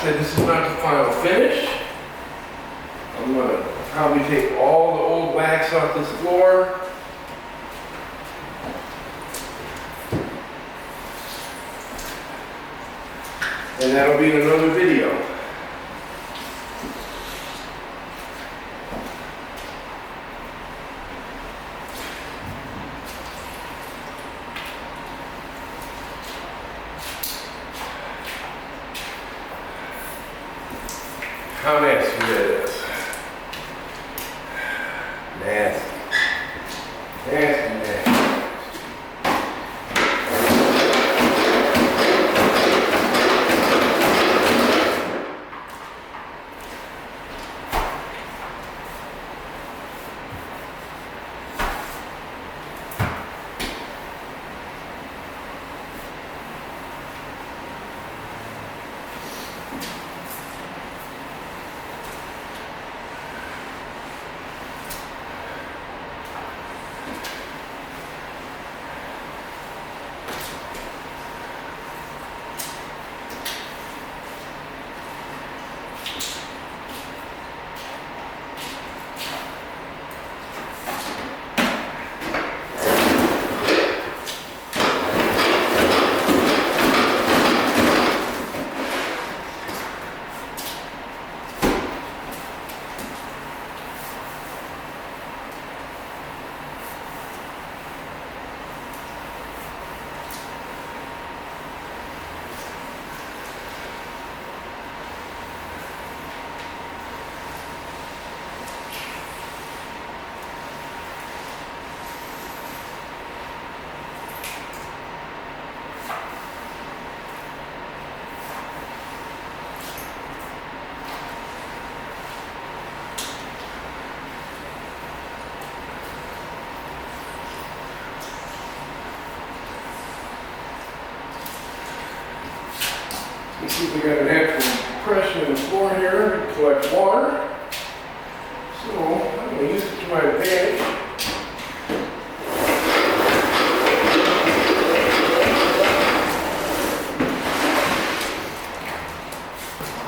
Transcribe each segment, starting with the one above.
said this is not the final finish. I'm gonna probably take all the old wax off this floor. And that'll be in another video. How nasty that is. Nasty. Nasty, nasty. Let's see if we got an actual compression in the floor here to collect water. So I'm going to use it to my advantage.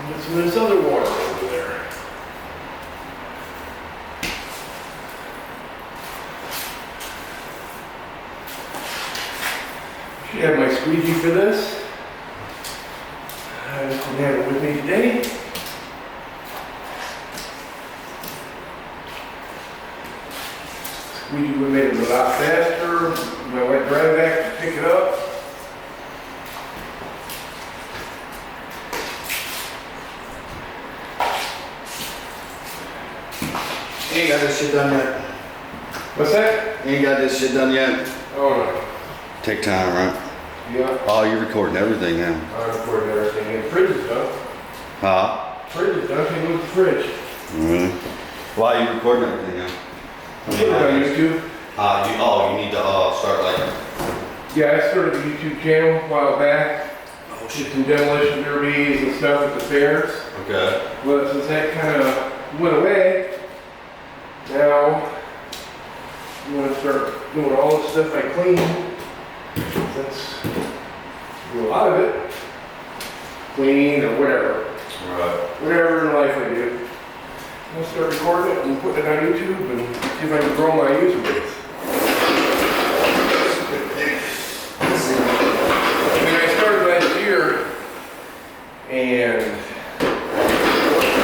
Get some of this other water over there. Should have my squeegee for this. I just have it with me today. Squeegee would have made it a lot faster. My wet dry vac to pick it up. You ain't got this shit done yet. What's that? You ain't got this shit done yet. Oh no. Take time, right? Yeah. Oh, you're recording everything now. I recorded everything. And the fridge is done. Huh? Fridge is done. Can't move the fridge. Really? Why are you recording everything now? Put it on YouTube. You need to start like. Yeah, I started a YouTube channel a while back. Oh Did some demolition derbies and stuff at the fairs. Okay. But since that kind of went away, now I'm going to start doing all the stuff I clean. That's do a lot of it. Clean or whatever. Right. Whatever in life I do. I'm going to start recording it and putting it on YouTube and see if I can grow my user base. I mean, I started last year and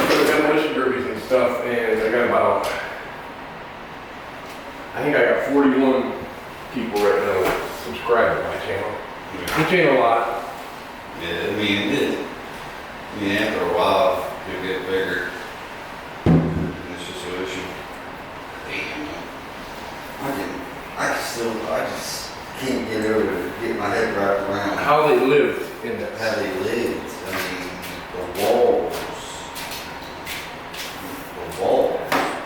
doing demolition derbies and stuff, and I got about, I think I got 41 people right now that subscribe to my channel. Which ain't a lot. Yeah, I mean, it is. I mean, after a while, you'll get bigger in this situation. Damn. I just can't get my head wrapped around How they live in this. how they lived. I mean, the walls,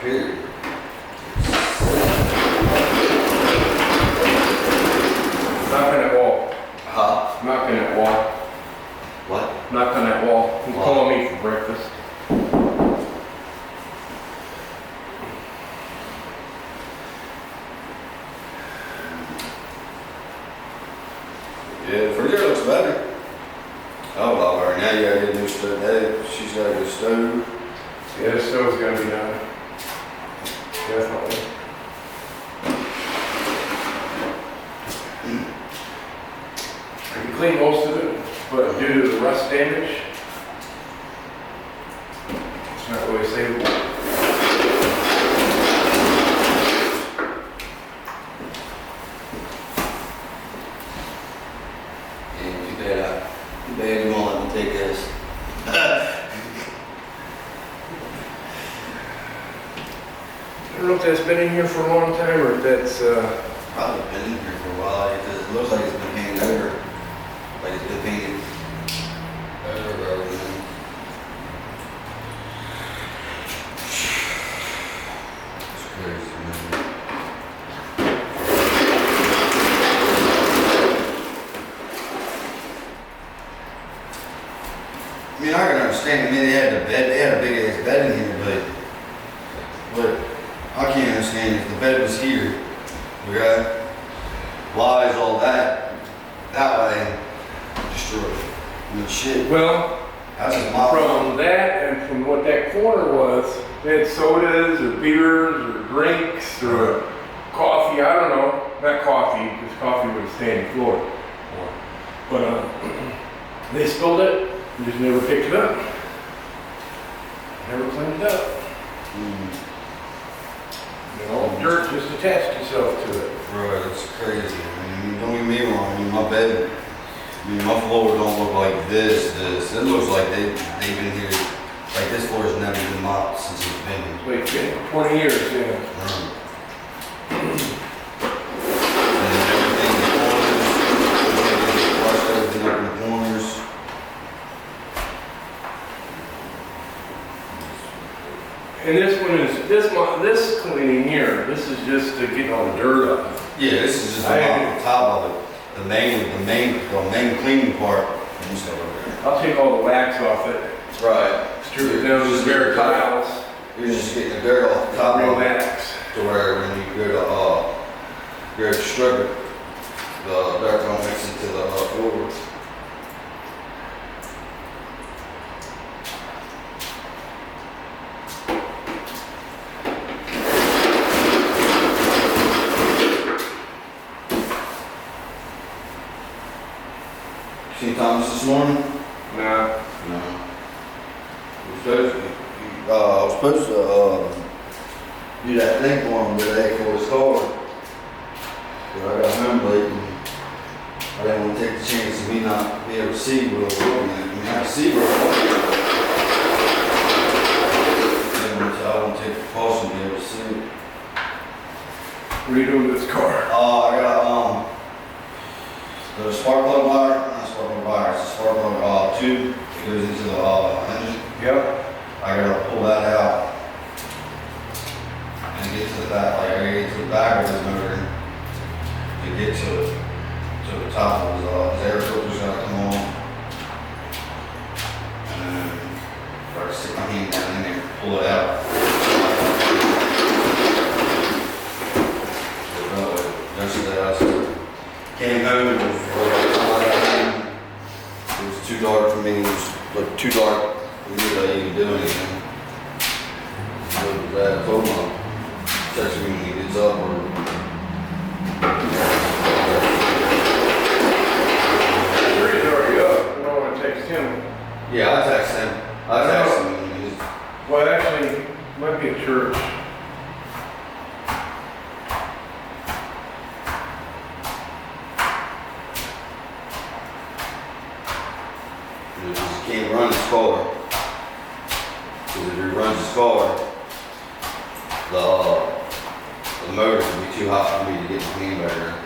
period. Knock on that wall. Huh? Knock on that wall. What? Knock on that wall. He's Why? calling me for breakfast. Yeah, the freezer looks better. Oh, now you gotta get a new stove. She's gotta get a stove. Yeah, the stove's gotta be done. Definitely. I can clean most of it, but due to the rust damage, it's not really savable. And too bad you won't let me take this. I don't know if that's been in here for a long time or if that's, Probably been in here for a while, because it looks like it's been painted over. Like it's been painted over everything. It's crazy, man. I mean, I can understand, I mean, they had a big ass bed in here, but I can't understand if the bed was here, okay? Why is all that way destroyed? I mean, shit, well, that's just my from that and from what that corner was, they had sodas or beers or drinks or coffee, I don't know. Not coffee, because coffee would stay on the floor. But they spilled it and just never picked it up. Never cleaned it up. You know, dirt just attached itself to it. Bro, that's crazy. I mean, don't get me wrong. I mean, my bed, I mean, my floor don't look like this. It looks like they've been here. Like this floor has never been mopped since it's been here. Like 20 years, yeah. And everything in the corners, flushed everything up in the corners. And this one is, this cleaning here, this is just to get all the dirt off. Yeah, this is just on top of it. The main cleaning part. And you start over there. I'll take all the wax off it, Right. strip it down to the bare tiles, You're just getting the dirt off the top real of it wax. to where when you go to strip it, the dirt don't mix into the floor. Seen Thomas this morning? Nah, No. I was supposed to do that thing for him today for his car. But I got home late and I didn't want to take the chance of me not be able to see where I was going. I mean, I can see where I was. I don't take the precaution to be able to see it. what are you doing with this car? I got the spark plug wire, not spark plug wire, it's a spark plug tube that goes into the engine. Yep. I gotta pull that out and get to the back, like I gotta get to the back of his motor to get to the top of his air filter's gotta come on. And then I stick my hand down in there and pull it out. Yesterday I came home and it was too dark for me. It was like too dark for me to even do anything. So I told him, text me when he gets up or He's already up. I don't want to text him. yeah, I text him. I text him and he's Well, actually, might be at church. he just can't run his car. Because if he runs his car, the motor would be too hot for me to get the hamburger.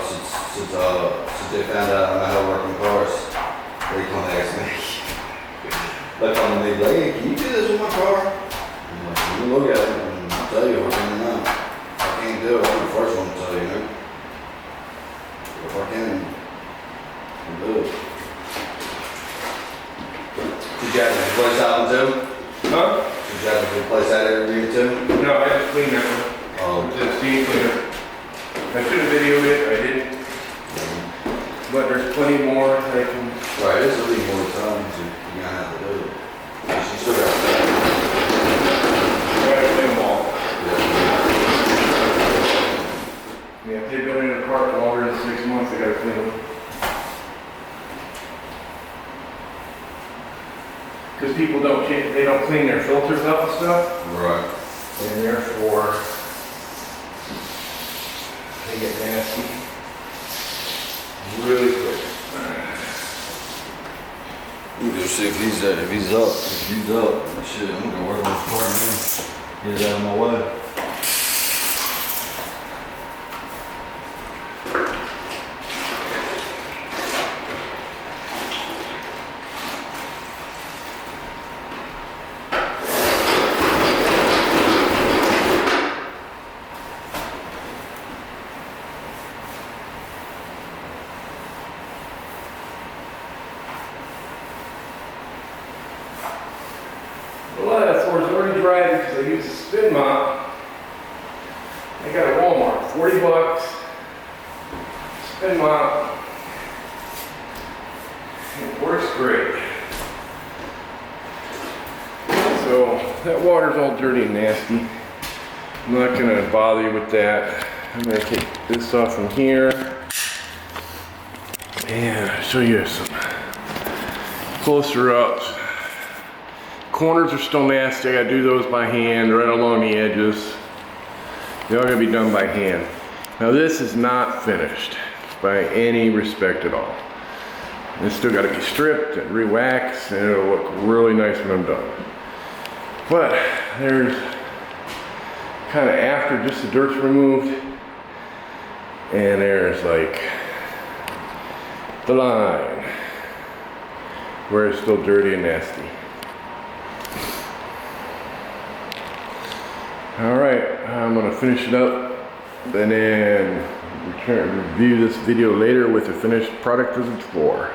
Since they found out I'm not working cars, they come and ask me. They come to me like, hey, can you do this with my car? I'm like, let me look at it and I'll tell you if I can or not. If I can't do it, I'm the first one to tell you, no? If I can, I'll do it. Did you have to replace that one too? Huh? Did you have to replace that every year too? No, I just cleaned that one. Oh, Just steam cleaner. I should have videoed it, I didn't. But there's plenty more I can. right, this will be more time to, you're gonna have to do it. 'Cause you still got to. I gotta clean them all. Yeah. Yeah, if they've been in a cart longer than 6 months, I gotta clean them. Because people they don't clean their filters up and stuff, Right. and therefore they get nasty really quick. We'll just see if he's up. If he's up, shit, I'm gonna work on his part now. Get it out of my way. A lot of that floor's already dried because I used a spin mop. I got a Walmart, 40 bucks. Spin mop. It works great. So that water's all dirty and nasty. I'm not gonna bother you with that. I'm gonna take this off from here. And I'll show you some closer ups. Corners are still nasty. I gotta do those by hand right along the edges. They're all gonna be done by hand. Now this is not finished by any respect at all. It's still gotta be stripped and re-waxed, and it'll look really nice when I'm done. But there's kind of after just the dirt's removed, and there's like the line where it's still dirty and nasty. All right, I'm gonna finish it up and then review this video later with the finished product as it's for.